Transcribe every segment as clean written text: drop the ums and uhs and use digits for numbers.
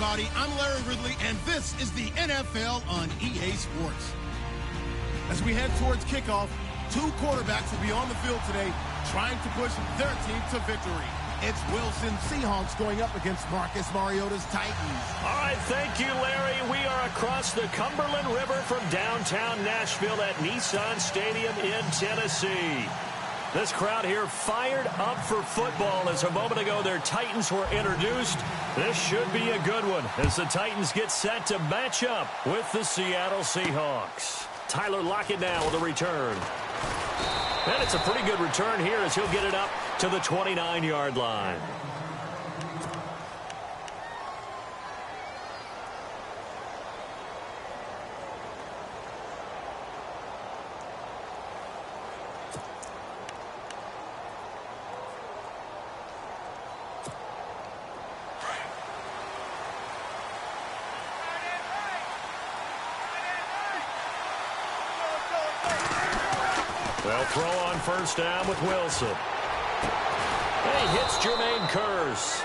everybody. I'm Larry Ridley, and this is the NFL on EA Sports. As we head towards kickoff, two quarterbacks will be on the field today trying to push their team to victory. It's Wilson Seahawks going up against Marcus Mariota's Titans. All right, thank you, Larry. We are across the Cumberland River from downtown Nashville at Nissan Stadium in Tennessee. This crowd here fired up for football as a moment ago their Titans were introduced. This should be a good one as the Titans get set to match up with the Seattle Seahawks. Tyler Lockett now with a return. And it's a pretty good return here as he'll get it up to the 29-yard line. They'll throw on first down with Wilson. And he hits Jermaine Kearse.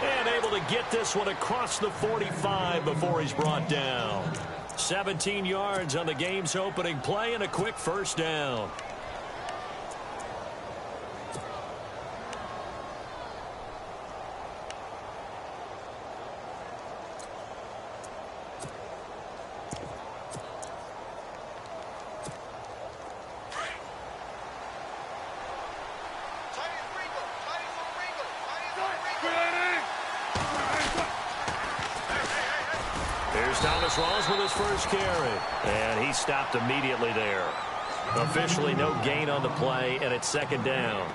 And able to get this one across the 45 before he's brought down. 17 yards on the game's opening play and a quick first down. With his first carry. And he stopped immediately there. Officially no gain on the play, and it's second down.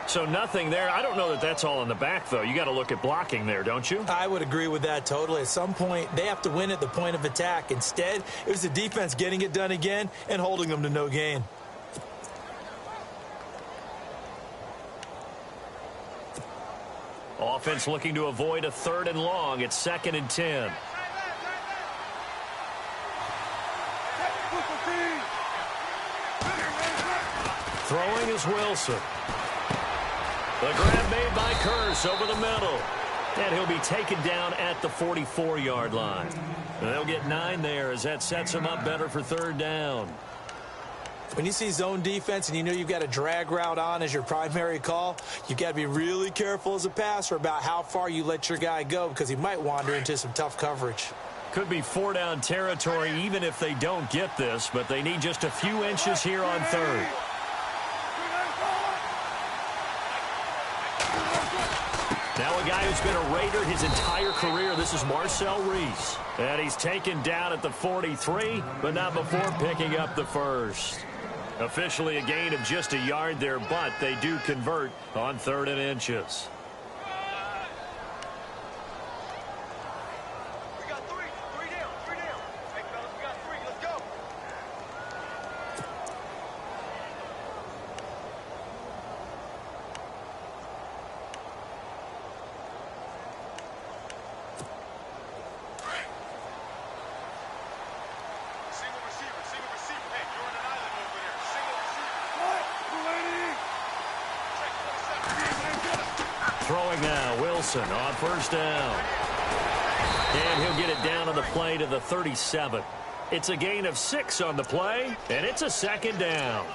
So nothing there. I don't know that that's all in the back, though. You got to look at blocking there, don't you? I would agree with that totally. At some point, they have to win at the point of attack. Instead, it was the defense getting it done again and holding them to no gain. Offense looking to avoid a 3rd and long. It's 2nd and 10. Throwing is Wilson. The grab made by Kearse over the middle. And he'll be taken down at the 44-yard line. They'll get 9 there as that sets him up better for 3rd down. When you see zone defense and you know you've got a drag route on as your primary call, you've got to be really careful as a passer about how far you let your guy go because he might wander into some tough coverage. Could be 4-down territory even if they don't get this, but they need just a few inches here on 3rd. Now a guy who's been a Raider his entire career. This is Marcel Reese. And he's taken down at the 43, but not before picking up the first. Officially a gain of just a yard there, but they do convert on 3rd and inches. We got three down. Hey, fellas, we got 3. Let's go. Throwing now, Wilson on first down. And he'll get it down on the play to the 37. It's a gain of 6 on the play, and it's a 2nd down.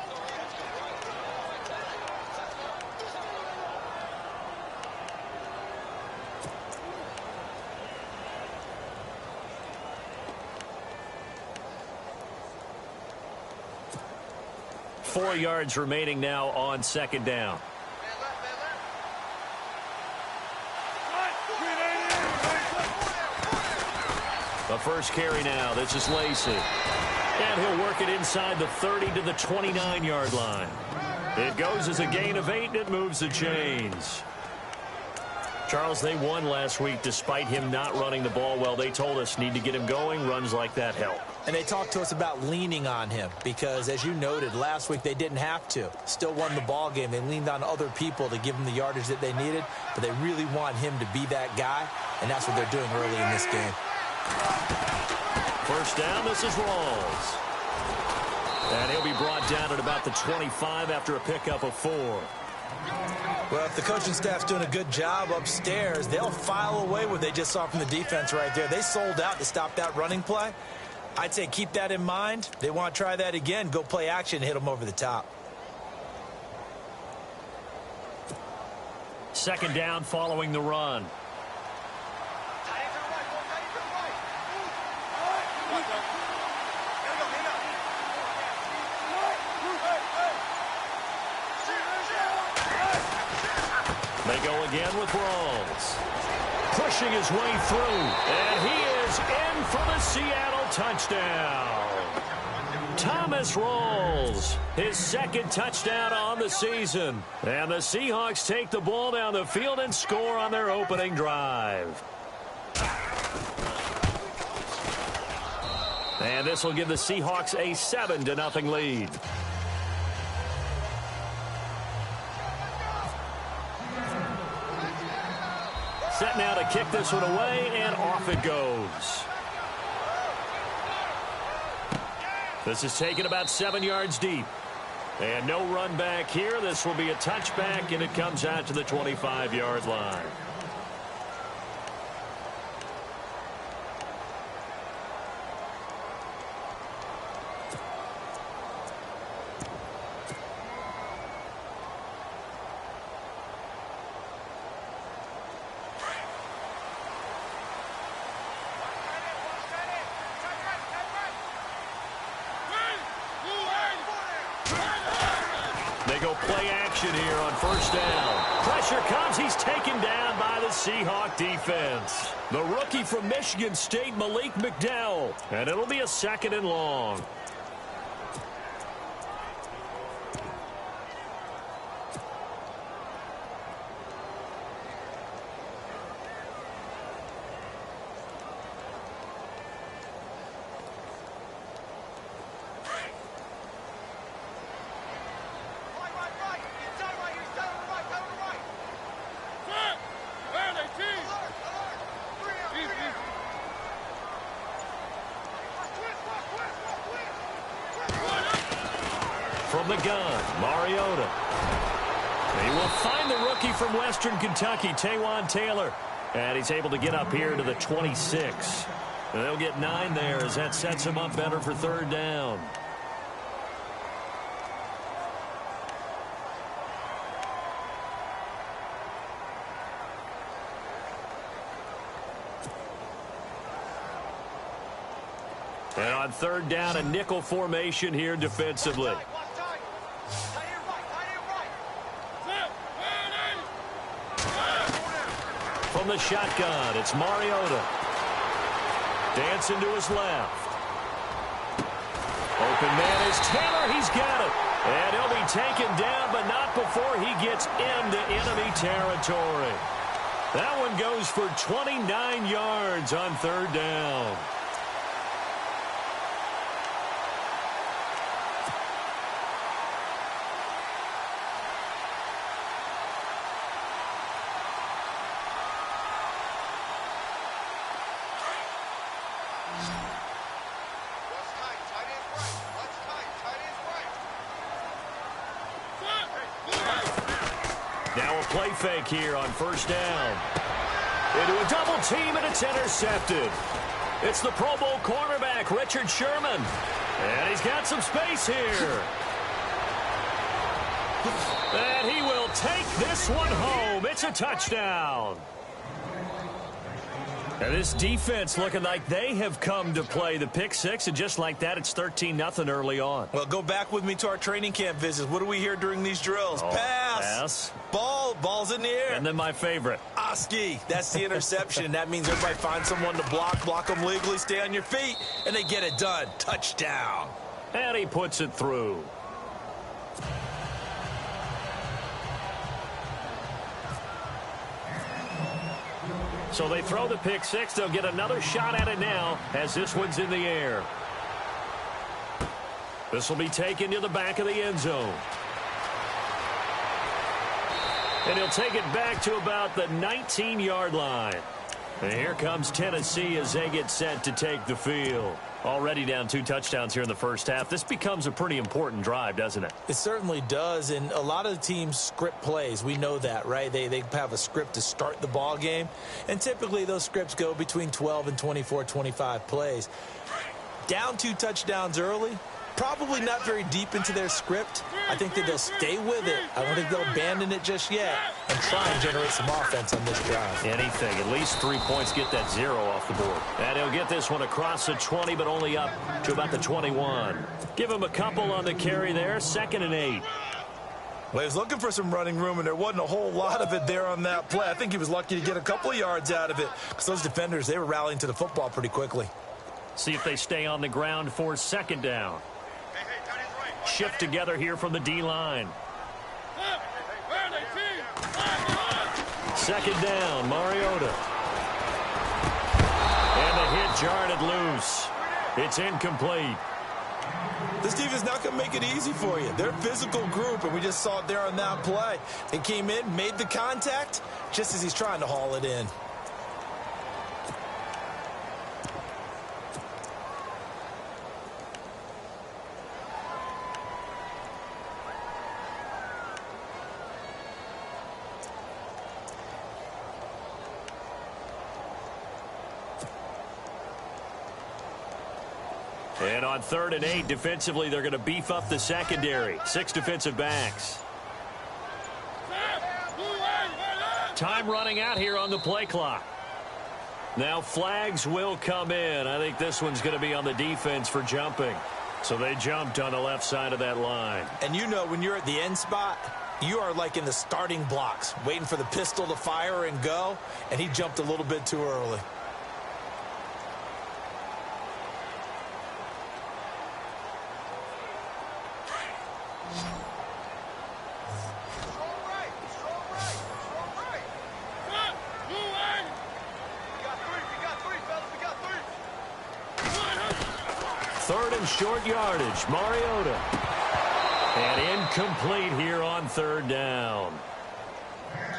Four yards remaining now on 2nd down. The first carry now. This is Lacey. And he'll work it inside the 30 to the 29-yard line. It goes as a gain of 8, and it moves the chains. Charles, they won last week despite him not running the ball well. They told us need to get him going. Runs like that help. And they talked to us about leaning on him because, as you noted, last week they didn't have to. Still won the ball game. They leaned on other people to give them the yardage that they needed, but they really want him to be that guy, and that's what they're doing early in this game. First down, this is Rawls. And he'll be brought down at about the 25 after a pickup of 4. Well, if the coaching staff's doing a good job upstairs, they'll file away what they just saw from the defense right there. They sold out to stop that running play. I'd say keep that in mind. They want to try that again. Go play action, hit them over the top. Second down following the run. They go again with Rawls. Pushing his way through. And he is in for the Seattle touchdown. Thomas Rawls, his second touchdown on the season. And the Seahawks take the ball down the field and score on their opening drive. And this will give the Seahawks a 7-0 lead. Set now to kick this one away, and off it goes. This is taken about 7 yards deep. And no run back here. This will be a touchback, and it comes out to the 25-yard line. They go play action here on first down. Pressure comes. He's taken down by the Seahawk defense. The rookie from Michigan State, Malik McDowell. And it'll be a 2nd and long. From the gun, Mariota. He will find the rookie from Western Kentucky, Taywan Taylor. And he's able to get up here to the 26. And they'll get 9 there as that sets him up better for 3rd down. And on 3rd down, a nickel formation here defensively. From the shotgun, it's Mariota. Dancing to his left. Open man is Taylor. He's got it. And he'll be taken down, but not before he gets into enemy territory. That one goes for 29 yards on 3rd down. Now a play fake here on first down. Into a double team, and it's intercepted. It's the Pro Bowl cornerback, Richard Sherman. And he's got some space here. And he will take this one home. It's a touchdown. And this defense looking like they have come to play. The pick six, and just like that, it's 13-0 early on. Well, go back with me to our training camp visits. What do we hear during these drills? Pass. Ball's in the air. And then my favorite. Oski. That's the interception. That means everybody finds someone to block them legally, stay on your feet, and they get it done. Touchdown. And he puts it through. So they throw the pick six. They'll get another shot at it now as this one's in the air. This will be taken to the back of the end zone. And he'll take it back to about the 19-yard line. And here comes Tennessee as they get set to take the field. Already down 2 touchdowns here in the first half. This becomes a pretty important drive, doesn't it? It certainly does, and a lot of the teams script plays. We know that, right? They have a script to start the ball game, and typically those scripts go between 12 and 24, 25 plays. Down 2 touchdowns early, probably not very deep into their script. I think that they'll stay with it. I don't think they'll abandon it just yet and try and generate some offense on this drive. Anything. At least 3 points, get that 0 off the board. And he'll get this one across the 20, but only up to about the 21. Give him a couple on the carry there. 2nd and 8. Well, he was looking for some running room, and there wasn't a whole lot of it there on that play. I think he was lucky to get a couple of yards out of it because those defenders, they were rallying to the football pretty quickly. See if they stay on the ground for 2nd down. Shift together here from the D-line. 2nd down, Mariota. And the hit jarred it loose. It's incomplete. This defense is not going to make it easy for you. They're a physical group, and we just saw it there on that play. They came in, made the contact, just as he's trying to haul it in. And on 3rd and 8, defensively, they're going to beef up the secondary. 6 defensive backs. Time running out here on the play clock. Now flags will come in. I think this one's going to be on the defense for jumping. So they jumped on the left side of that line. And you know when you're at the end spot, you are like in the starting blocks, waiting for the pistol to fire and go, and he jumped a little bit too early. Short yardage, Mariota. And incomplete here on 3rd down.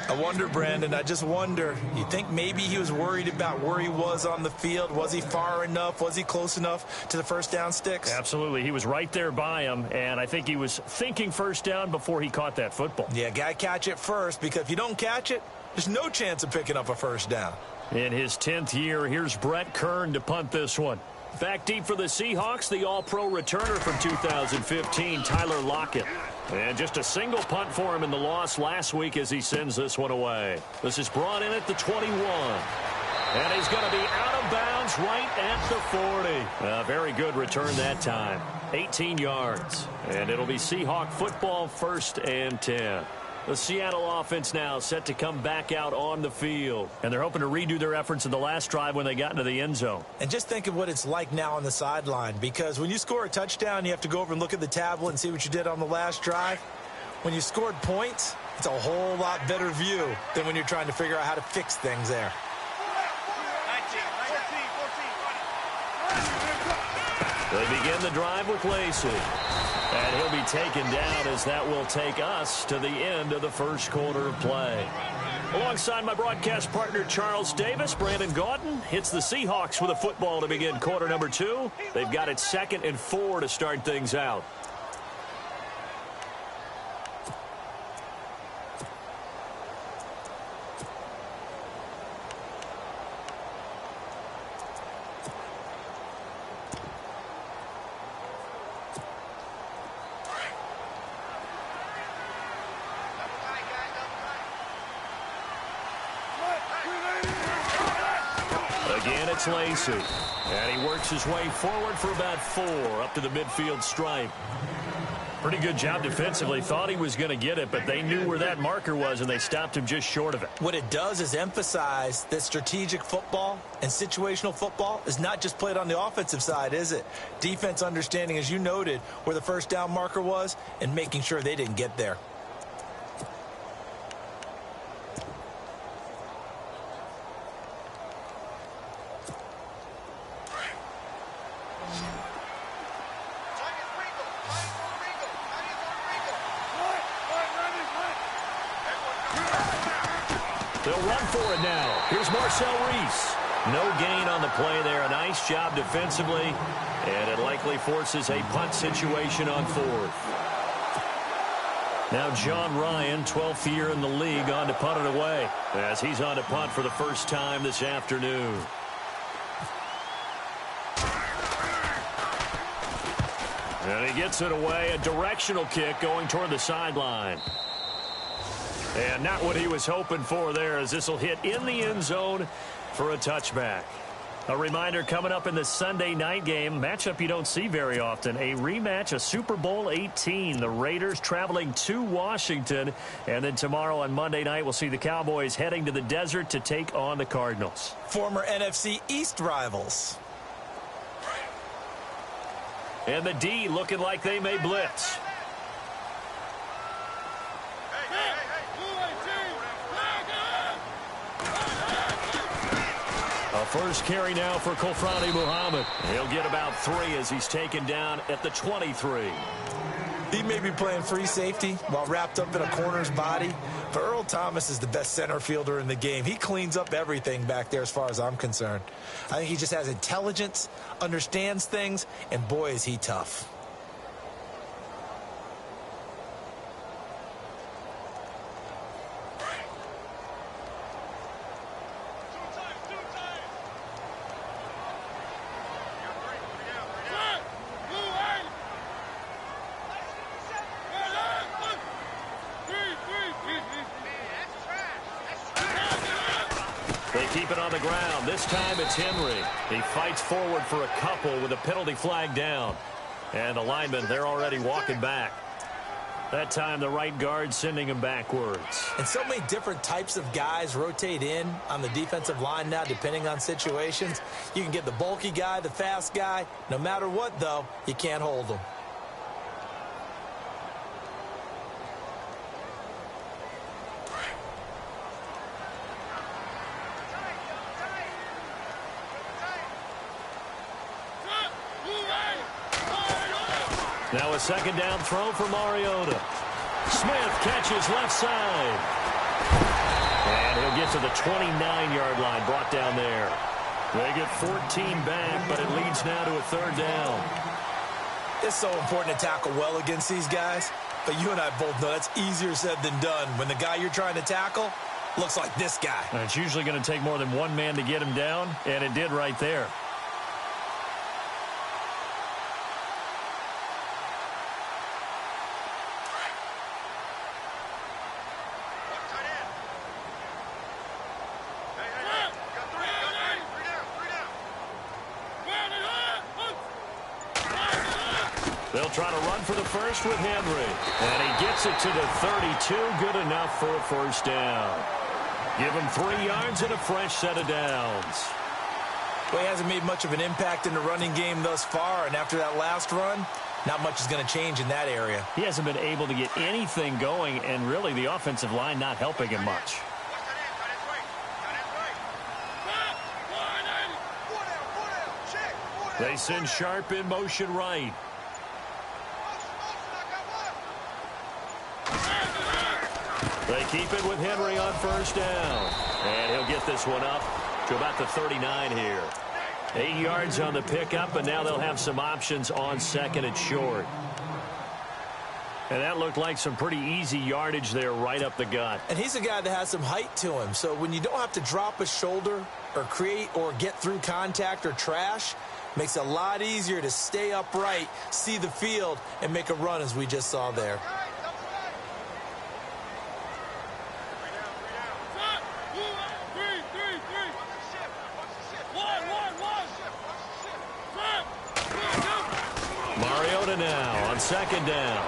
I wonder, Brandon, I just wonder, you think maybe he was worried about where he was on the field? Was he far enough? Was he close enough to the first down sticks? Absolutely. He was right there by him, and I think he was thinking first down before he caught that football. Yeah, got to catch it first, because if you don't catch it, there's no chance of picking up a first down. In his 10th year, here's Brett Kern to punt this one. Back deep for the Seahawks, the all-pro returner from 2015, Tyler Lockett. And just a single punt for him in the loss last week as he sends this one away. This is brought in at the 21. And he's going to be out of bounds right at the 40. A very good return that time. 18 yards. And it'll be Seahawk football, 1st and 10. The Seattle offense now set to come back out on the field. And they're hoping to redo their efforts in the last drive when they got into the end zone. And just think of what it's like now on the sideline, because when you score a touchdown, you have to go over and look at the tablet and see what you did on the last drive. When you scored points, it's a whole lot better view than when you're trying to figure out how to fix things there. 19, 14, 20. They begin the drive with Lacey. And he'll be taken down as that will take us to the end of the first quarter of play. Alongside my broadcast partner, Charles Davis, Brandon Gaudin hits the Seahawks with a football to begin quarter number 2. They've got it 2nd and 4 to start things out. Again, it's Lacey. And he works his way forward for about 4 up to the midfield stripe. Pretty good job defensively. Thought he was going to get it, but they knew where that marker was, and they stopped him just short of it. What it does is emphasize that strategic football and situational football is not just played on the offensive side, is it? Defense understanding, as you noted, where the first down marker was and making sure they didn't get there. They'll run for it now. Here's Marcel Reese. No gain on the play there. A nice job defensively, and it likely forces a punt situation on 4th. Now John Ryan, 12th year in the league, on to punt it away, as he's on to punt for the first time this afternoon. And he gets it away, a directional kick going toward the sideline. And not what he was hoping for there, as this will hit in the end zone for a touchback. A reminder, coming up in the Sunday night game, matchup you don't see very often, a rematch of Super Bowl 18. The Raiders traveling to Washington. And then tomorrow on Monday night, we'll see the Cowboys heading to the desert to take on the Cardinals. Former NFC East rivals. And the D looking like they may blitz. A first carry now for Kofrani Muhammad. He'll get about 3 as he's taken down at the 23. He may be playing free safety while wrapped up in a corner's body, but Earl Thomas is the best center fielder in the game. He cleans up everything back there as far as I'm concerned. I think he just has intelligence, understands things, and boy, is he tough. They keep it on the ground. This time it's Henry. He fights forward for a couple with a penalty flag down. And the linemen, they're already walking back. That time the right guard sending him backwards. And so many different types of guys rotate in on the defensive line now, depending on situations. You can get the bulky guy, the fast guy. No matter what, though, you can't hold them. Now a second down throw for Mariota. Smith catches left side. And he'll get to the 29-yard line, brought down there. They get 14 back, but it leads now to a 3rd down. It's so important to tackle well against these guys, but you and I both know that's easier said than done when the guy you're trying to tackle looks like this guy. And it's usually going to take more than one man to get him down, and it did right there. They'll try to run for the first with Henry. And he gets it to the 32. Good enough for a first down. Give him 3 yards and a fresh set of downs. Well, he hasn't made much of an impact in the running game thus far, and after that last run, not much is going to change in that area. He hasn't been able to get anything going, and really the offensive line not helping him much. They send Sharp in motion right. They keep it with Henry on first down. And he'll get this one up to about the 39 here. 8 yards on the pickup, and now they'll have some options on second and short. And that looked like some pretty easy yardage there right up the gut. And he's a guy that has some height to him. So when you don't have to drop a shoulder or create or get through contact or trash, makes it a lot easier to stay upright, see the field, and make a run as we just saw there. Mariota now on second down.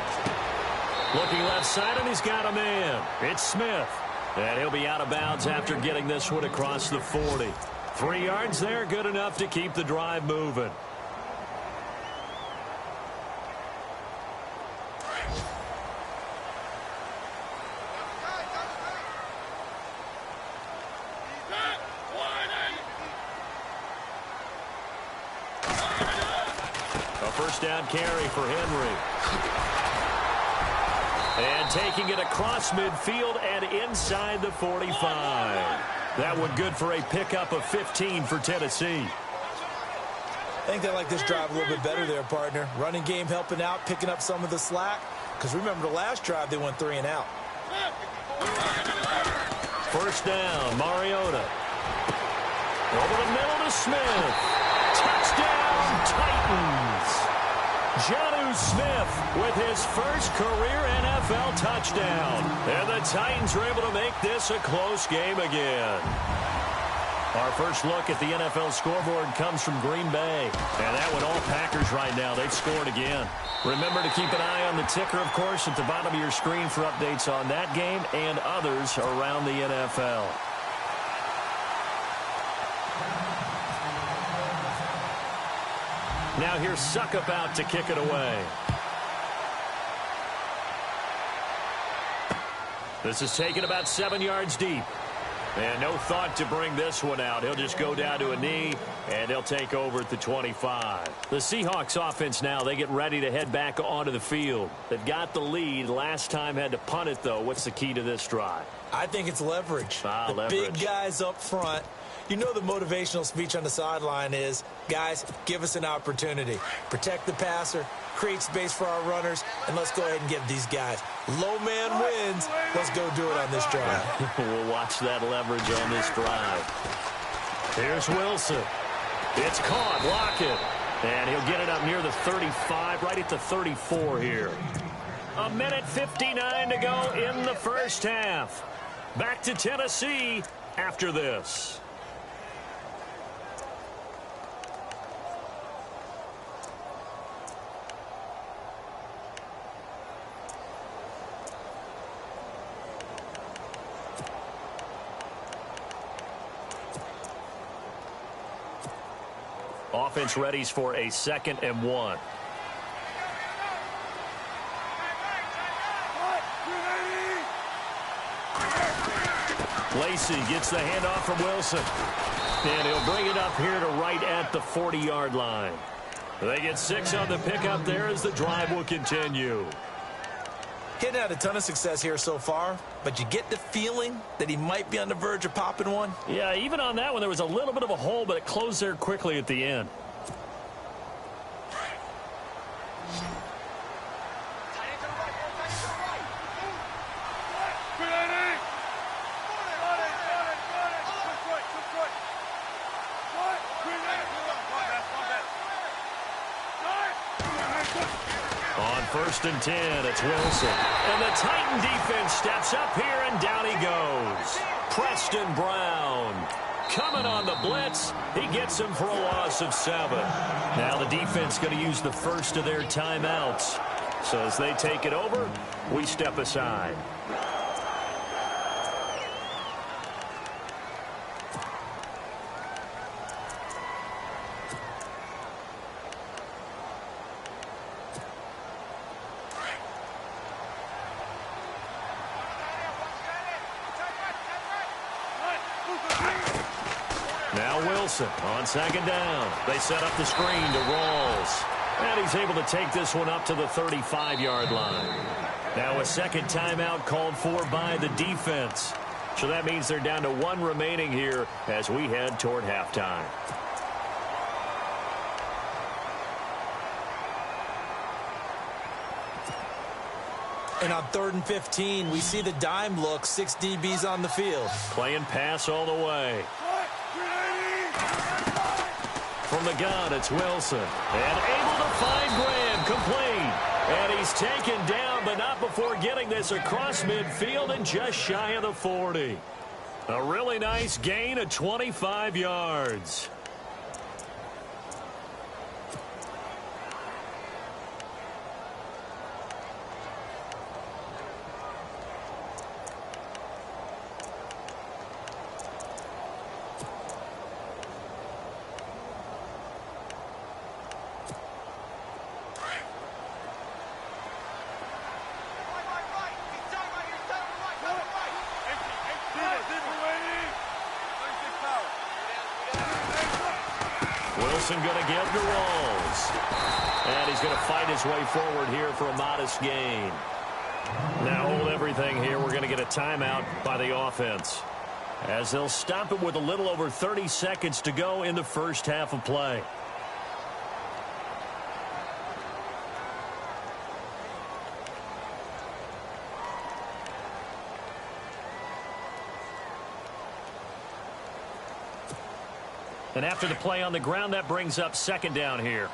Looking left side, and he's got a man. It's Smith. And he'll be out of bounds after getting this one across the 40. 3 yards there, good enough to keep the drive moving. First down carry for Henry. And taking it across midfield and inside the 45. That one good for a pickup of 15 for Tennessee. I think they like this drive a little bit better there, partner. Running game helping out, picking up some of the slack. Because remember the last drive, they went 3 and out. First down, Mariota. Over the middle to Smith. Touchdown, Titans. Jonnu Smith with his first career NFL touchdown. And the Titans are able to make this a close game again. Our first look at the NFL scoreboard comes from Green Bay. And that one all Packers right now. They've scored again. Remember to keep an eye on the ticker, of course, at the bottom of your screen for updates on that game and others around the NFL. Now here's Suckup out to kick it away. This is taken about 7 yards deep. And no thought to bring this one out. He'll just go down to a knee, and he'll take over at the 25. The Seahawks offense now, they get ready to head back onto the field. They've got the lead. Last time had to punt it, though. What's the key to this drive? I think it's leverage. The leverage. Big guys up front. You know the motivational speech on the sideline is, guys, give us an opportunity. Protect the passer, create space for our runners, and let's go ahead and give these guys. Low man wins. Let's go do it on this drive. We'll watch that leverage on this drive. Here's Wilson. It's caught. Lockett. And he'll get it up near the 35, right at the 34 here. 1:59 to go in the first half. Back to Tennessee after this. Offense readies for a 2nd and 1. Lacey gets the handoff from Wilson. And he'll bring it up here to right at the 40-yard line. They get 6 on the pickup there as the drive will continue. Hitting had a ton of success here so far, but you get the feeling that he might be on the verge of popping one. Yeah, even on that one, there was a little bit of a hole, but it closed there quickly at the end. On 1st and 10, it's Wilson. And the Titan defense steps up here, and down he goes. Preston Brown coming on the blitz. He gets him for a loss of 7. Now the defense going to use the first of their timeouts. So as they take it over, we step aside. Now Wilson on 2nd down. They set up the screen to Rawls. And he's able to take this one up to the 35-yard line. Now a 2nd timeout called for by the defense. So that means they're down to 1 remaining here as we head toward halftime. And on 3rd and 15, we see the dime look, 6 DBs on the field. Playing pass all the way. From the gun, it's Wilson. And able to find Graham, complete. And he's taken down, but not before getting this across midfield and just shy of the 40. A really nice gain of 25 yards. Wilson going to give to Rawls. And he's going to fight his way forward here for a modest gain. Now hold everything here. We're going to get a timeout by the offense. as they'll stop it with a little over 30 seconds to go in the first half of play. And after the play on the ground, that brings up second down here.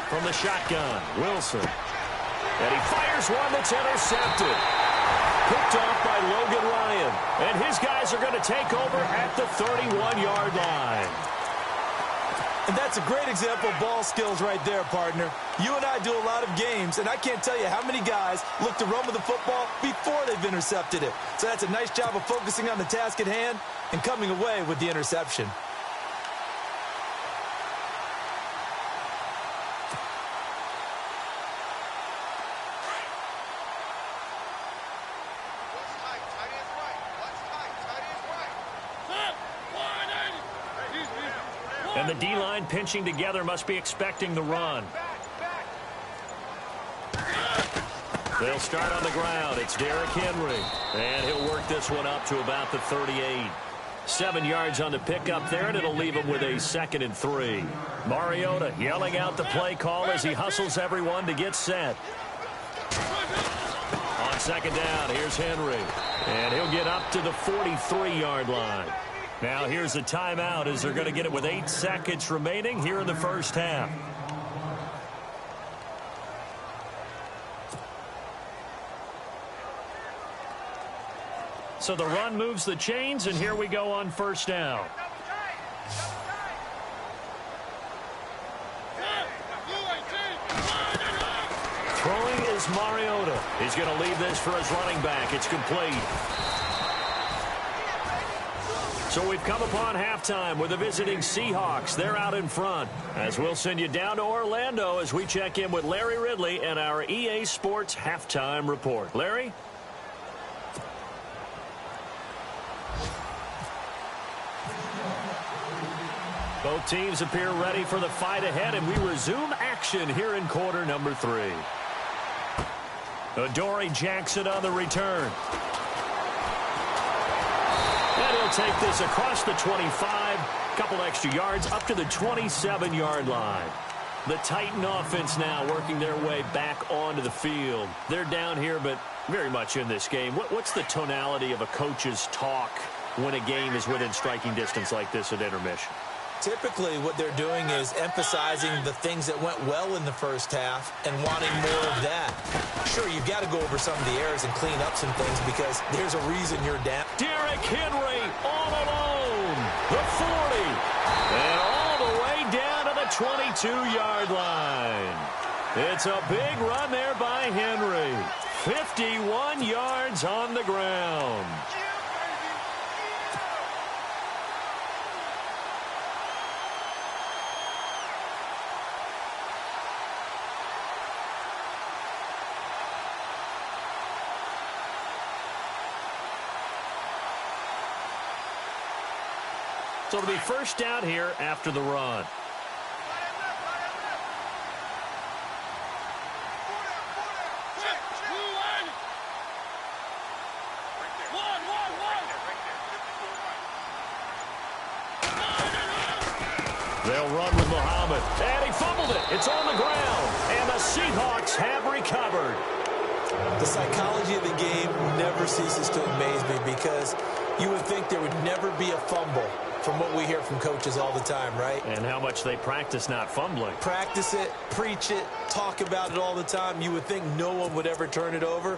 From the shotgun, Wilson. And he fires one that's intercepted. Picked off by Logan Ryan. And his guys are going to take over at the 31-yard line. And that's a great example of ball skills right there, partner. You and I do a lot of games, and I can't tell you how many guys look to run with the football before they've intercepted it. So that's a nice job of focusing on the task at hand and coming away with the interception. And the D-line pinching together must be expecting the run. They'll start on the ground. It's Derrick Henry. And he'll work this one up to about the 38. 7 yards on the pickup there, and it'll leave him with a 2nd and 3. Mariota yelling out the play call as he hustles everyone to get set. On second down, here's Henry. And he'll get up to the 43-yard line. Now here's a timeout as they're going to get it with 8 seconds remaining here in the first half. So the run moves the chains, and here we go on first down. Throwing is Mariota. He's going to leave this for his running back. It's complete. So we've come upon halftime with the visiting Seahawks. They're out in front. As we'll send you down to Orlando as we check in with Larry Ridley and our EA Sports Halftime Report. Larry? Both teams appear ready for the fight ahead, and we resume action here in quarter number 3. Adoree Jackson on the return. And he'll take this across the 25, couple extra yards up to the 27-yard line. The Titan offense now working their way back onto the field. They're down here, but very much in this game. What's the tonality of a coach's talk when a game is within striking distance like this at intermission? Typically, what they're doing is emphasizing the things that went well in the first half and wanting more of that. Sure, you've got to go over some of the errors and clean up some things because there's a reason you're down. Derrick Henry all alone. The 40. And all the way down to the 22-yard line. It's a big run there by Henry. 51 yards on the ground. So it'll be first down here after the run. They'll run with Muhammad. And he fumbled it. It's on the ground. And the Seahawks have recovered. The psychology of the game never ceases to amaze me because you would think there would never be a fumble from what we hear from coaches all the time, right? And how much they practice not fumbling. Practice it, preach it, talk about it all the time. You would think no one would ever turn it over.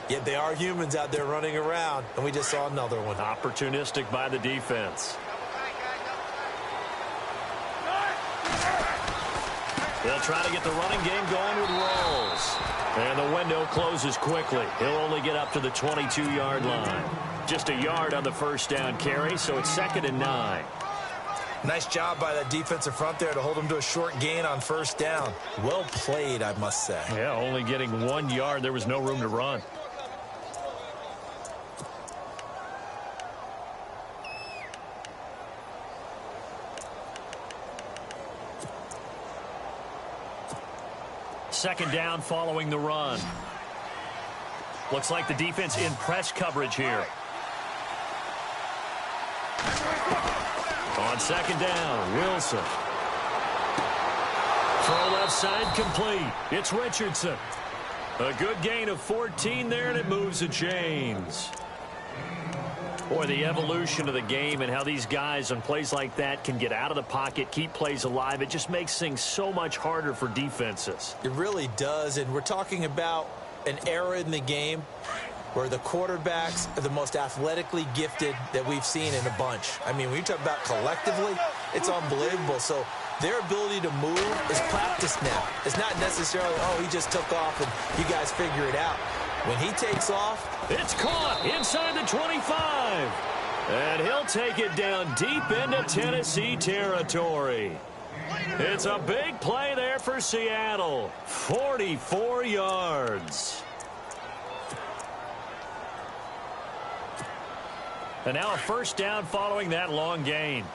Yet they are humans out there running around, and we just saw another one. Opportunistic by the defense. They'll try to get the running game going with Rolls. And the window closes quickly. He'll only get up to the 22-yard line. Just a yard on the first down carry, so it's 2nd and 9. Nice job by that defensive front there to hold him to a short gain on first down. Well played, I must say. Yeah, only getting 1 yard. There was no room to run. Second down following the run. Looks like the defense in press coverage here. On second down, Wilson. Throw left side complete. It's Richardson. A good gain of 14 there, and it moves to James. Boy, the evolution of the game and how these guys on plays like that can get out of the pocket, keep plays alive, it just makes things so much harder for defenses. It really does, and we're talking about an era in the game where the quarterbacks are the most athletically gifted that we've seen in a bunch. I mean, when you talk about collectively, it's unbelievable. So their ability to move is practiced now. It's not necessarily, oh, he just took off and you guys figure it out. When he takes off, it's caught inside the 25. And he'll take it down deep into Tennessee territory. It's a big play there for Seattle. 44 yards. And now a first down following that long gain.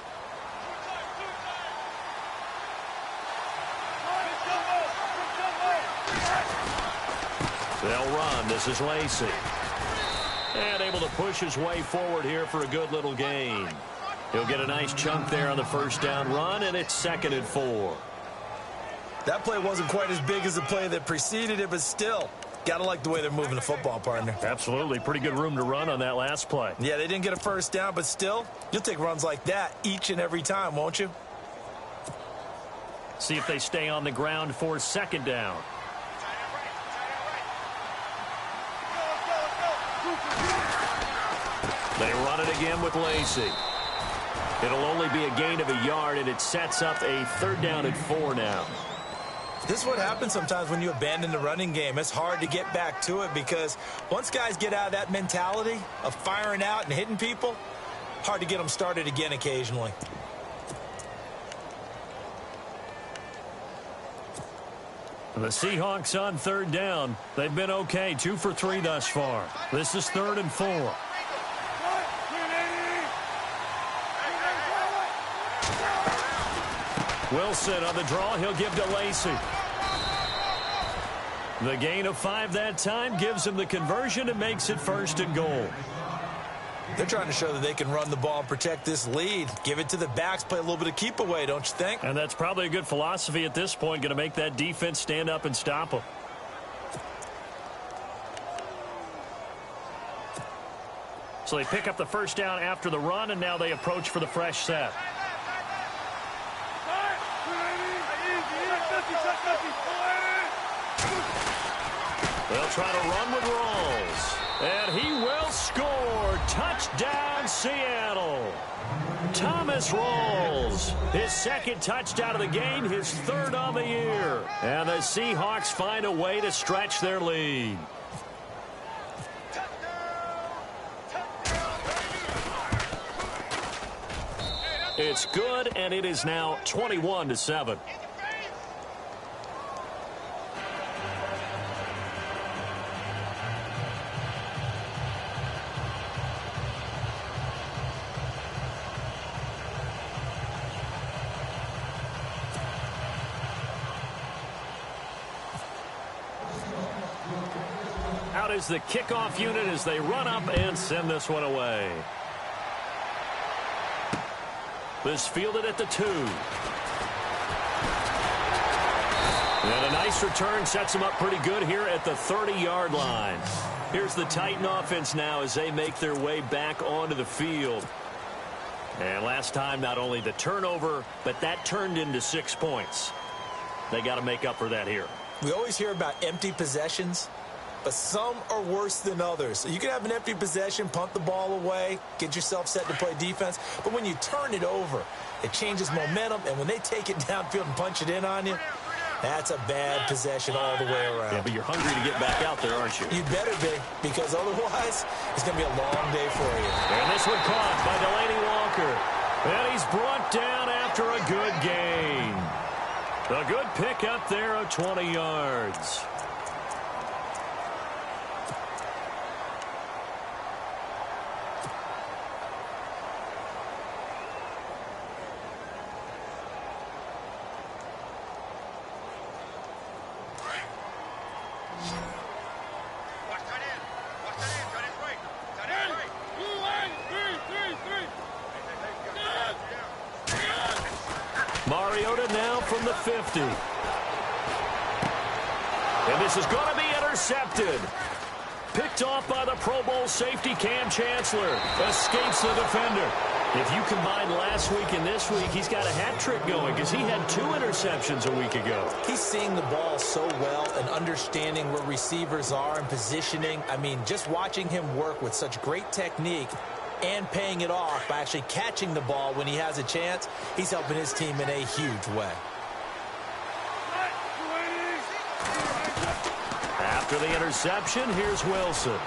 They'll run. This is Lacy. And able to push his way forward here for a good little gain. He'll get a nice chunk there on the first down run, and it's 2nd and 4. that play wasn't quite as big as the play that preceded it, but still, got to like the way they're moving the football, partner. Absolutely. Pretty good room to run on that last play. Yeah, they didn't get a first down, but still, you'll take runs like that each and every time, won't you? See if they stay on the ground for 2nd down. They run it again with Lacy. It'll only be a gain of a yard, and it sets up a 3rd down and 4 now. This is what happens sometimes when you abandon the running game. It's hard to get back to it because once guys get out of that mentality of firing out and hitting people, hard to get them started again occasionally. The Seahawks on 3rd down. They've been okay, 2 for 3 thus far. This is 3rd and 4. Wilson on the draw. He'll give to Lacy. The gain of 5 that time gives him the conversion and makes it 1st and goal. They're trying to show that they can run the ball and protect this lead. Give it to the backs, play a little bit of keep away, don't you think? And that's probably a good philosophy at this point, going to make that defense stand up and stop them. So they pick up the first down after the run, and now they approach for the fresh set. They'll try to run with Rawls. And he will score. Touchdown, Seattle. Thomas Rawls, his 2nd touchdown of the game, his 3rd on the year. And the Seahawks find a way to stretch their lead. It's good, and it is now 21-7. Out is the kickoff unit as they run up and send this one away. This fielded at the 2. And a nice return sets them up pretty good here at the 30-yard line. Here's the Titan offense now as they make their way back onto the field. And last time, not only the turnover, but that turned into 6 points. They got to make up for that here. We always hear about empty possessions, but some are worse than others. So you can have an empty possession, punt the ball away, get yourself set to play defense. But when you turn it over, it changes momentum. And when they take it downfield and punch it in on you, that's a bad possession all the way around. Yeah, but you're hungry to get back out there, aren't you? You better be, because otherwise it's going to be a long day for you. And this one caught by Delaney Walker. And he's brought down after a good gain. A good pickup there of 20 yards. from the 50. And this is going to be intercepted. Picked off by the Pro Bowl safety Cam Chancellor. Escapes the defender. If you combine last week and this week, he's got a hat trick going because he had 2 interceptions a week ago. He's seeing the ball so well and understanding where receivers are and positioning. I mean, just watching him work with such great technique and paying it off by actually catching the ball when he has a chance, he's helping his team in a huge way. After the interception, here's Wilson.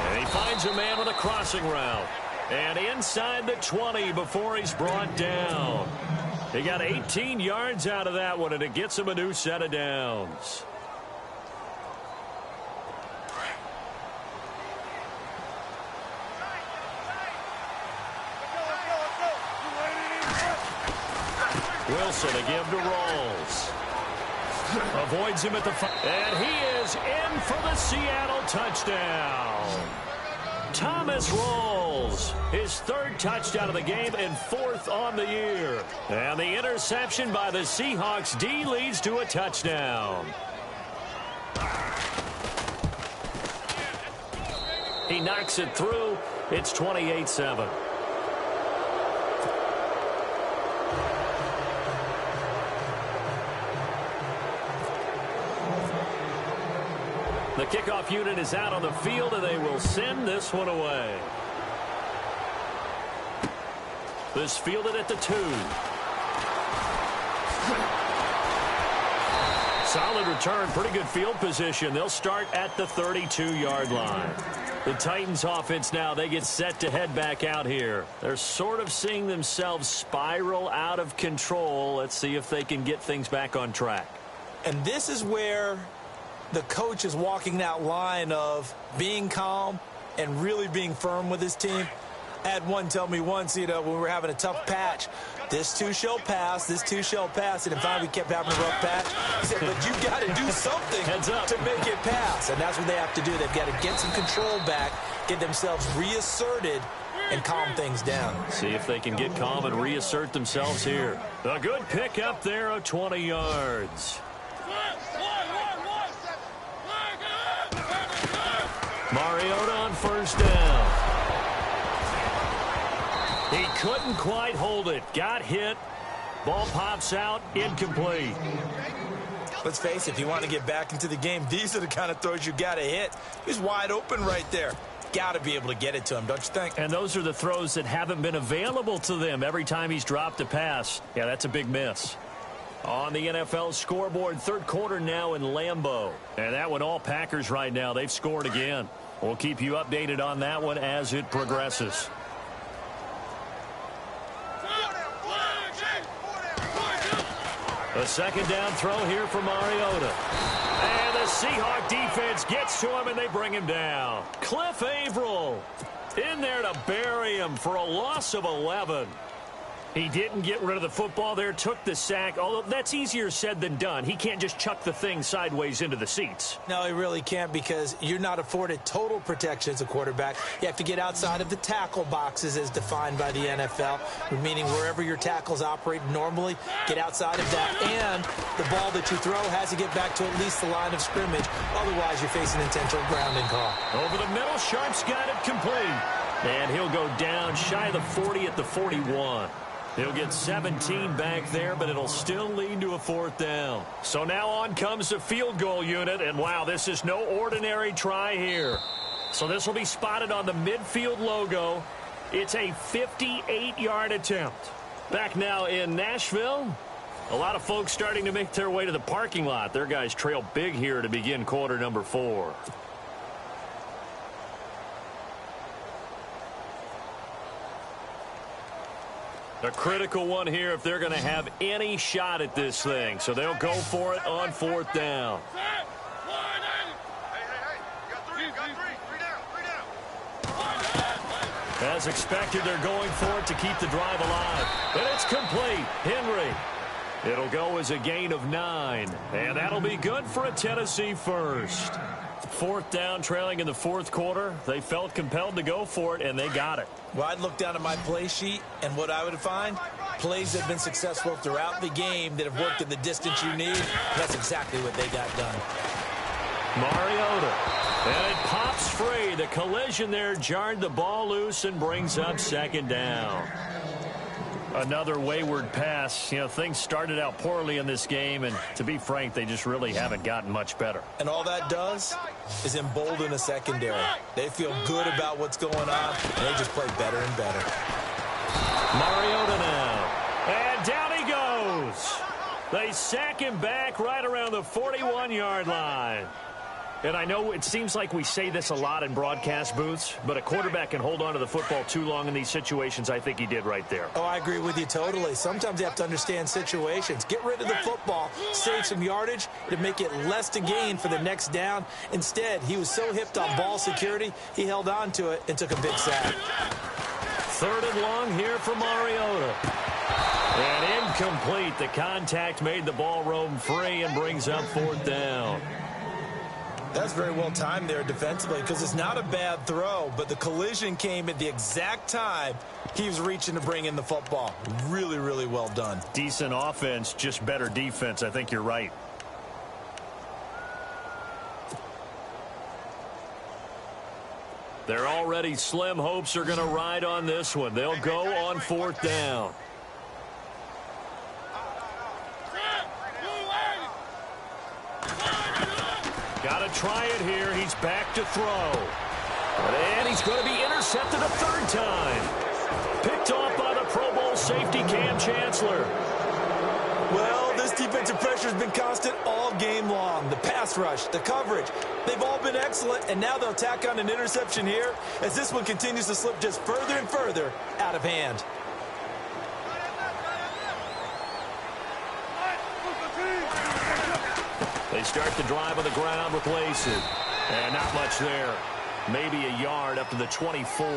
And he finds a man with a crossing route. And inside the 20 before he's brought down. He got 18 yards out of that one, and it gets him a new set of downs. Wilson again to Rawls. Avoids him at the 5. And he is in for the Seattle touchdown. Thomas Rawls, his 3rd touchdown of the game and 4th on the year. And the interception by the Seahawks D leads to a touchdown. He knocks it through. It's 28-7. The kickoff unit is out on the field, and they will send this one away. This fielded at the 2. Solid return, pretty good field position. They'll start at the 32-yard line. The Titans offense now, they get set to head back out here. They're sort of seeing themselves spiral out of control. Let's see if they can get things back on track. And this is where the coach is walking that line of being calm and really being firm with his team. I had one tell me once, when we were having a tough patch, this too shall pass, this too shall pass, and in fact we kept having a rough patch. He said, but you've got to do something to make it pass, and that's what they have to do. They've got to get some control back, get themselves reasserted, and calm things down. See if they can get calm and reassert themselves here. A good pick up there of 20 yards. Mariota on 1st down. He couldn't quite hold it. Got hit. Ball pops out. Incomplete. Let's face it, if you want to get back into the game, these are the kind of throws you got to hit. He's wide open right there. Got to be able to get it to him, don't you think? And those are the throws that haven't been available to them every time he's dropped a pass. Yeah, that's a big miss. On the NFL scoreboard, 3rd quarter now in Lambeau. And that one, all Packers right now. They've scored again. We'll keep you updated on that one as it progresses. A 2nd down throw here for Mariota. And the Seahawk defense gets to him, and they bring him down. Cliff Averill in there to bury him for a loss of 11. He didn't get rid of the football there, took the sack, although that's easier said than done. He can't just chuck the thing sideways into the seats. No, he really can't, because you're not afforded total protection as a quarterback. You have to get outside of the tackle boxes as defined by the NFL, meaning wherever your tackles operate normally, get outside of that. And the ball that you throw has to get back to at least the line of scrimmage. Otherwise, you're facing intentional grounding call. Over the middle, Sharp's got it complete. And he'll go down shy of the 40 at the 41. He'll get 17 back there, but it'll still lead to a 4th down. So now on comes the field goal unit, and wow, this is no ordinary try here. So this will be spotted on the midfield logo. It's a 58-yard attempt. Back now in Nashville, a lot of folks starting to make their way to the parking lot. Their guys trail big here to begin quarter number 4. A critical one here if they're going to have any shot at this thing. So they'll go for it on 4th down. As expected, they're going for it to keep the drive alive. And it's complete. Henry. It'll go as a gain of 9. And that'll be good for a Tennessee first. Fourth down, trailing in the fourth quarter. They felt compelled to go for it, and they got it. Well, I'd look down at my play sheet, and what I would find, plays that have been successful throughout the game that have worked in the distance you need. That's exactly what they got done. Mariota. And it pops free. The collision there jarred the ball loose and brings up second down. Another wayward pass. You know, things started out poorly in this game, and to be frank, they just really haven't gotten much better. And all that does is embolden a secondary. They feel good about what's going on, and they just play better and better. Mariota now. And down he goes. They sack him back right around the 41-yard line. And I know it seems like we say this a lot in broadcast booths, but a quarterback can hold on to the football too long in these situations. I think he did right there. Oh, I agree with you totally. Sometimes you have to understand situations. Get rid of the football, save some yardage to make it less to gain for the next down. Instead, he was so hipped on ball security, he held on to it and took a big sack. Third and long here for Mariota. And incomplete. The contact made the ball roam free and brings up fourth down. That's very well timed there defensively because it's not a bad throw, but the collision came at the exact time he was reaching to bring in the football. Really, really well done. Decent offense, just better defense. I think you're right. Their already slim hopes are going to ride on this one. They'll go on fourth down. Got to try it here. He's back to throw. And he's going to be intercepted a third time. Picked off by the Pro Bowl safety Cam Chancellor. Well, this defensive pressure has been constant all game long. The pass rush, the coverage, they've all been excellent, and now they'll tack on an interception here as this one continues to slip just further and further out of hand. They start the drive on the ground with Lacey. And not much there. Maybe a yard up to the 24.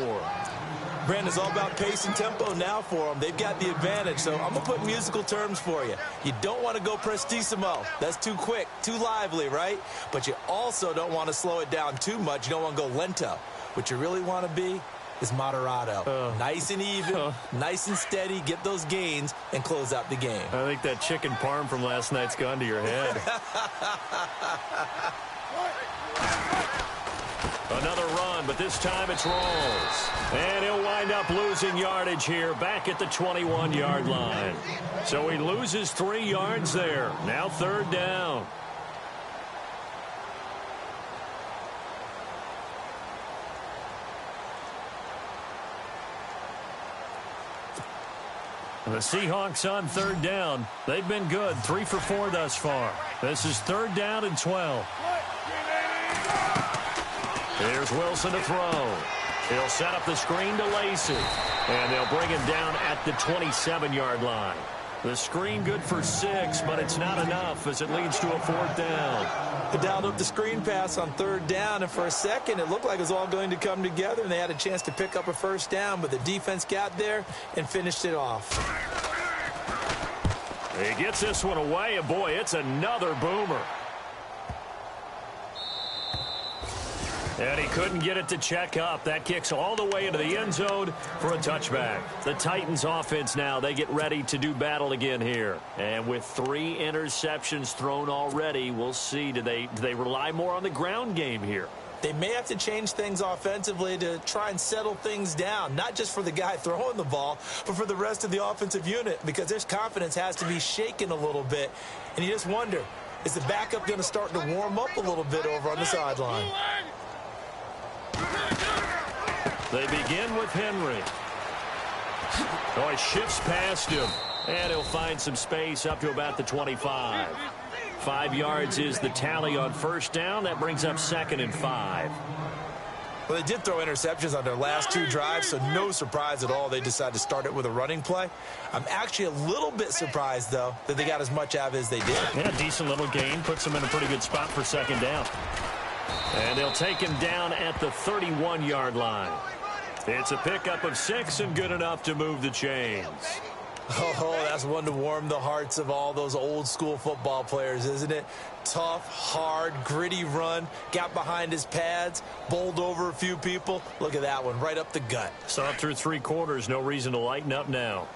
Brandon, it's all about pace and tempo now for them. They've got the advantage, so I'm going to put musical terms for you. You don't want to go prestissimo. That's too quick, too lively, right? But you also don't want to slow it down too much. You don't want to go lento. What you really want to be is moderato. Nice and even, nice and steady, get those gains, and close out the game. I think that chicken parm from last night's gone to your head. Another run, but this time it's Rawls. And he'll wind up losing yardage here back at the 21-yard line. So he loses 3 yards there. Now third down. The Seahawks on third down. They've been good. 3 for 4 thus far. This is third down and 12. Here's Wilson to throw. He'll set up the screen to Lacey. And they'll bring him down at the 27-yard line. The screen good for 6, but it's not enough as it leads to a fourth down. They dialed up the screen pass on third down, and for a second it looked like it was all going to come together, and they had a chance to pick up a first down, but the defense got there and finished it off. He gets this one away, and boy, it's another boomer. And he couldn't get it to check up. That kicks all the way into the end zone for a touchback. The Titans offense now, they get ready to do battle again here. And with 3 interceptions thrown already, we'll see. Do they rely more on the ground game here? They may have to change things offensively to try and settle things down, not just for the guy throwing the ball, but for the rest of the offensive unit, because their confidence has to be shaken a little bit. And you just wonder, is the backup going to start to warm up a little bit over on the sideline? They begin with Henry. Oh, he shifts past him. And he'll find some space up to about the 25. 5 yards is the tally on first down. That brings up 2nd and 5. Well, they did throw interceptions on their last 2 drives, so no surprise at all they decided to start it with a running play. I'm actually a little bit surprised, though, that they got as much out of it as they did. Yeah, decent little gain. Puts them in a pretty good spot for second down. And they'll take him down at the 31-yard line. It's a pickup of 6 and good enough to move the chains. Oh, that's one to warm the hearts of all those old-school football players, isn't it? Tough, hard, gritty run, got behind his pads, bowled over a few people. Look at that one, right up the gut. Saw it through 3 quarters, no reason to lighten up now.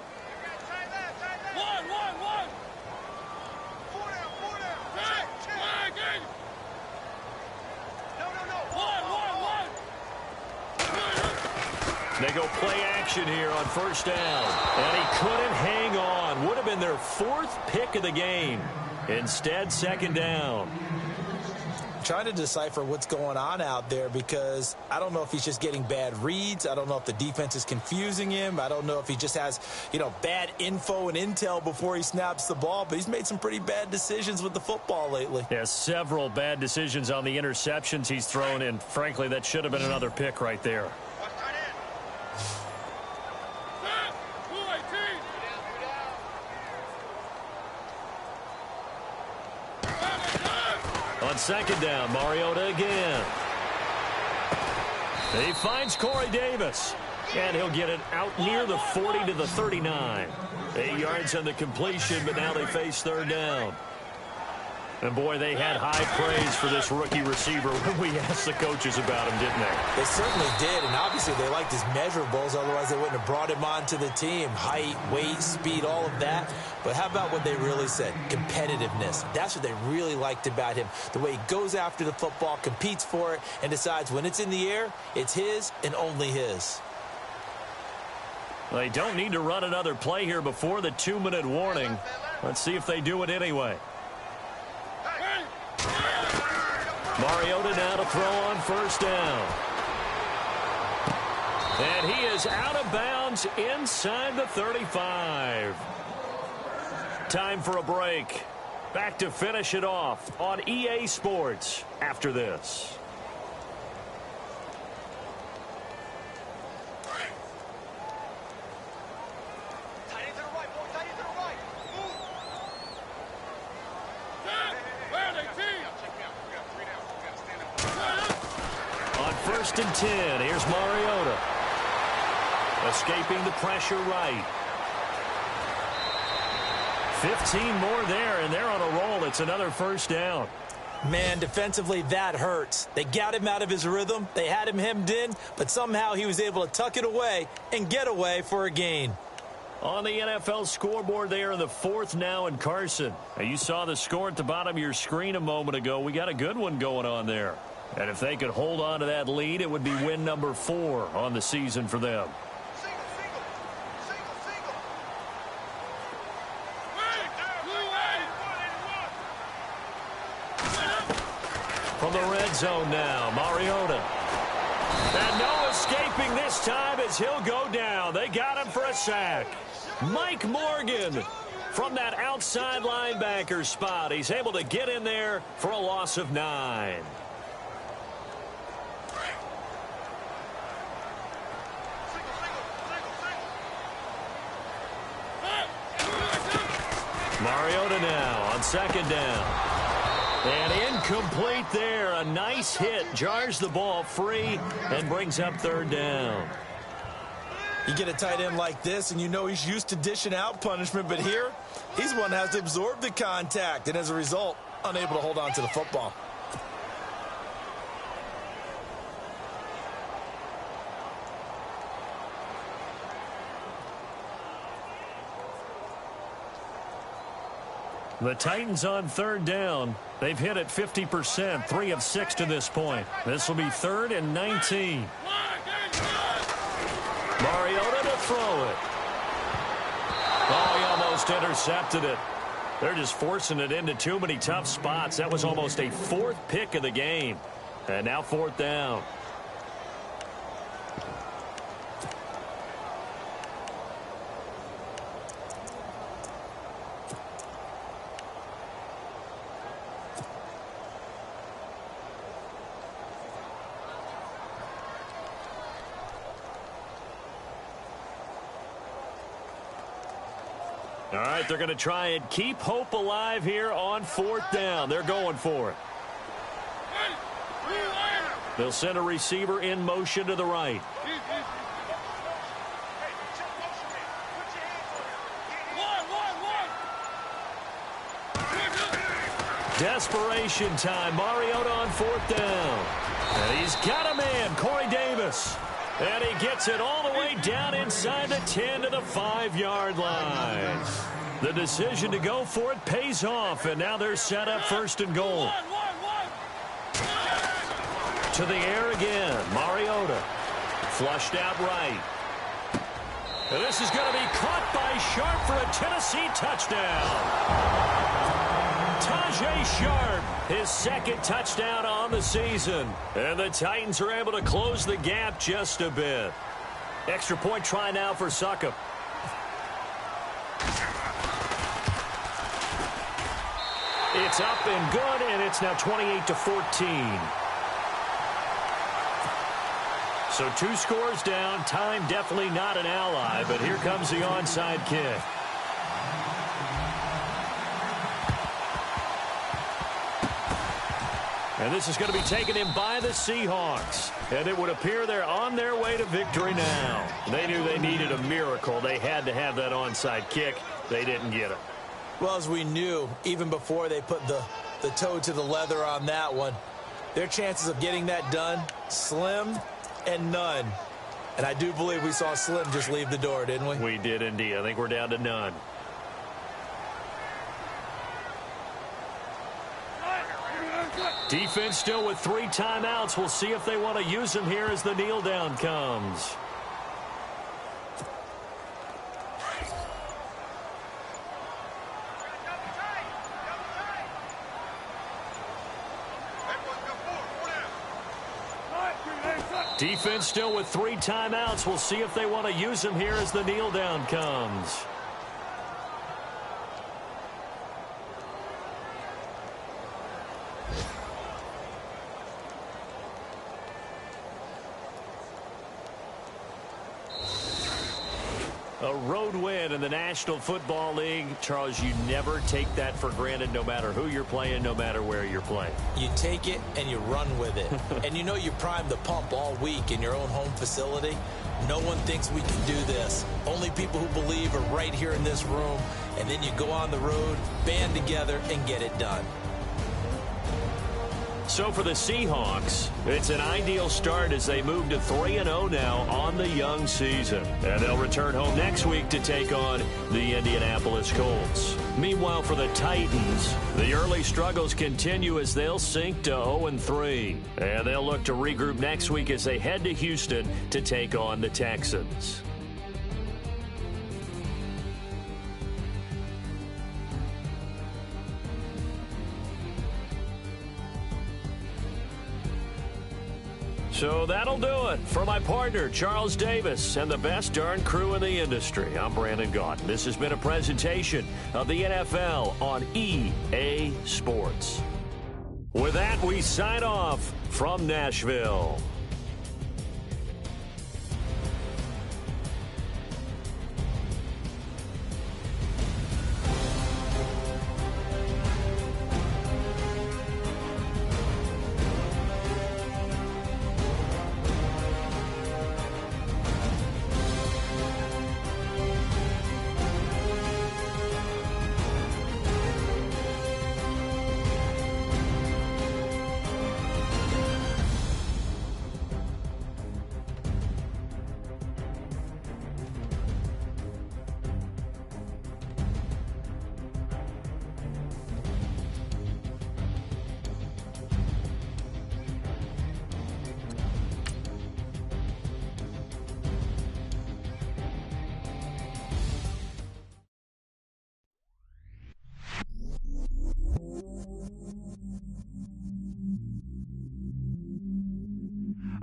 They go play action here on first down. And he couldn't hang on. Would have been their 4th pick of the game. Instead, second down. Trying to decipher what's going on out there because I don't know if he's just getting bad reads. I don't know if the defense is confusing him. I don't know if he just has, bad info and intel before he snaps the ball. But he's made some pretty bad decisions with the football lately. Yeah, several bad decisions on the interceptions he's thrown. And frankly, that should have been another pick right there. On second down, Mariota again. He finds Corey Davis. And he'll get it out near the 40 to the 39. 8 yards on the completion, but now they face third down. And, boy, they had high praise for this rookie receiver when we asked the coaches about him, didn't they? They certainly did, and obviously they liked his measurables. Otherwise, they wouldn't have brought him onto the team. Height, weight, speed, all of that. But how about what they really said? Competitiveness. That's what they really liked about him. The way he goes after the football, competes for it, and decides when it's in the air, it's his and only his. They don't need to run another play here before the 2-minute warning. Let's see if they do it anyway. Mariota now to throw on first down. And he is out of bounds inside the 35. Time for a break. Back to finish it off on EA Sports after this. First and 10. Here's Mariota. Escaping the pressure right. 15 more there, and they're on a roll. It's another first down. Man, defensively, that hurts. They got him out of his rhythm. They had him hemmed in, but somehow he was able to tuck it away and get away for a gain. On the NFL scoreboard, they are in the 4th now in Carson. Now, you saw the score at the bottom of your screen a moment ago. We got a good one going on there. And if they could hold on to that lead, it would be win number 4 on the season for them. From the red zone now, Mariota. And no escaping this time as he'll go down. They got him for a sack. Mike Morgan from that outside linebacker spot. He's able to get in there for a loss of 9. Mariota now on second down. And incomplete there. A nice hit. Jars the ball free and brings up third down. You get a tight end like this, and you know he's used to dishing out punishment. But here, he's one that has to absorb the contact. And as a result, unable to hold on to the football. The Titans on third down. They've hit it 50%, 3 of 6 to this point. This will be 3rd and 19. Mariota to throw it. Oh, he almost intercepted it. They're just forcing it into too many tough spots. That was almost a 4th pick of the game. And now 4th down. All right, they're going to try and keep hope alive here on 4th down. They're going for it. They'll send a receiver in motion to the right. Desperation time. Mariota on 4th down. And he's got a man, Corey Davis. And he gets it all the way down inside the 10 to the 5-yard line. The decision to go for it pays off, and now they're set up 1st and goal. To the air again. Mariota. Flushed out right. And this is going to be caught by Sharp for a Tennessee touchdown. Tajay Sharp, his 2nd touchdown on the season. And the Titans are able to close the gap just a bit. Extra point try now for Succop. It's up and good, and it's now 28-14. So 2 scores down. Time definitely not an ally, but here comes the onside kick. And this is going to be taken in by the Seahawks. And it would appear they're on their way to victory now. They knew they needed a miracle. They had to have that onside kick. They didn't get it. Well, as we knew, even before they put the toe to the leather on that one, their chances of getting that done, slim and none. And I do believe we saw Slim just leave the door, didn't we? We did indeed. I think we're down to none. Defense still with 3 timeouts. We'll see if they want to use them here as the kneel down comes. Defense still with 3 timeouts. We'll see if they want to use them here as the kneel down comes. A road win in the National Football League. Charles, you never take that for granted, no matter who you're playing, no matter where you're playing. You take it and you run with it. And you know you primed the pump all week in your own home facility. No one thinks we can do this. Only people who believe are right here in this room. And then you go on the road, band together, and get it done. So for the Seahawks, it's an ideal start as they move to 3-0 now on the young season. And they'll return home next week to take on the Indianapolis Colts. Meanwhile, for the Titans, the early struggles continue as they'll sink to 0-3. And they'll look to regroup next week as they head to Houston to take on the Texans. So that'll do it. For my partner, Charles Davis, and the best darn crew in the industry, I'm Brandon Gaunt. This has been a presentation of the NFL on EA Sports. With that, we sign off from Nashville.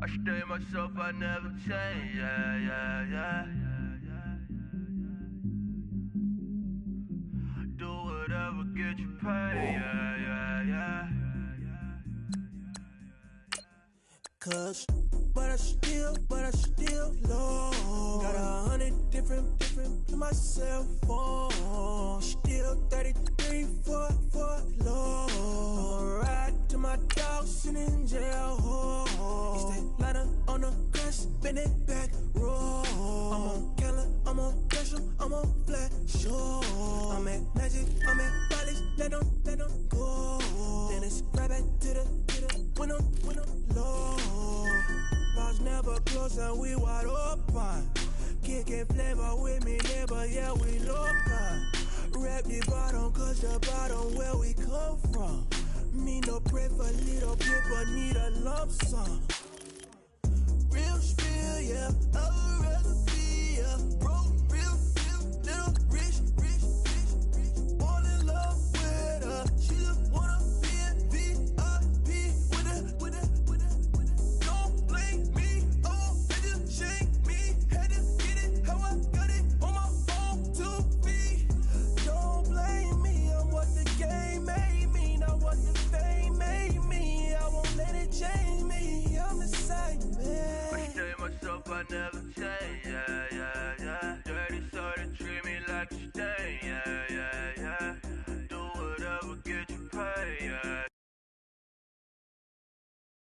I stay myself, I never change, yeah. Do whatever, get you paid, yeah. Cause, but I still low. Got 100 different to my cell phone. Still 33 for low. I'ma ride to my dog sitting in jail. It's that lighter on the grass, bend it back, roll. I'm on Keller, I'm on Gresham, I'm on Flat Shore. I'm at Magic, I'm at Bally's, let them go. when I'm low. Mouths never close and we wide open. Kicking flavor with me, neighbor, yeah, we local. Rap the bottom, cause the bottom where we come from. Me no pray for little paper, need a lump sum.